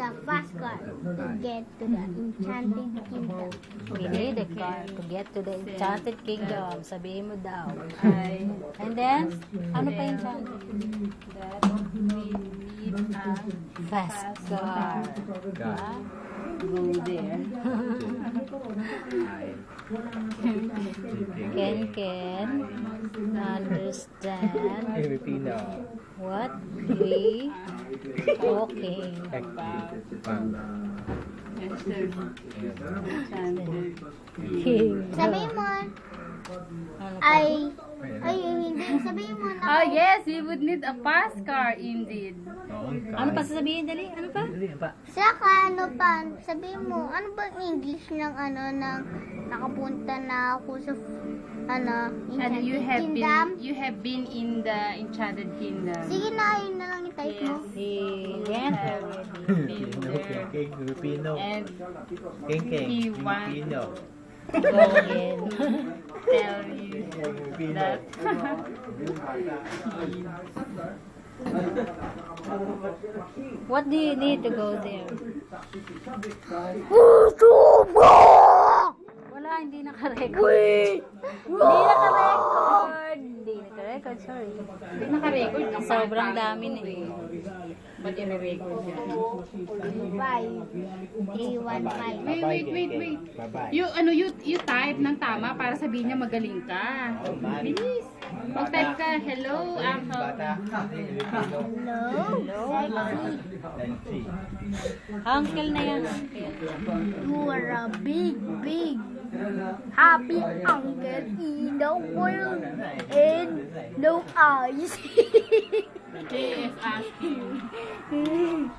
the fast car to get to the enchanted kingdom. We need a car to get to the enchanted kingdom. Sabihin mo daw. And then, ano pa enchanted? That we need a Fast car. go there. Can understand Filipino. what we talking Yes, sir. Enchanted. king. Sabihin mo, Ano pa? hindi. Sabihin mo na. Oh yes, we would need a fast car indeed. Ano pa sasabihin? Dali? Ano pa? Saka ano pa, sabihin mo, ano ba English ng nakapunta na ako sa And Enchanted Kingdom? you have been in the Enchanted Kingdom. Sige na, yun na lang i-type mo. He went already. King Filipino. And King he want Filipino. Go in. tell you that What do you need to go there? Wala, hindi naka-record. Hindi naka-record, sorry. hindi naka-record. Sobrang dami na eh. Ba't i-record yan? 315. Wait. Bye-bye. You type ng tama para sabihin niya magaling ka. Bilis. Mag-type ka, hello, Uncle. Nancy. Uncle na yan, uncle. You are a big, happy uncle in the world and no eyes. Yes, ask you.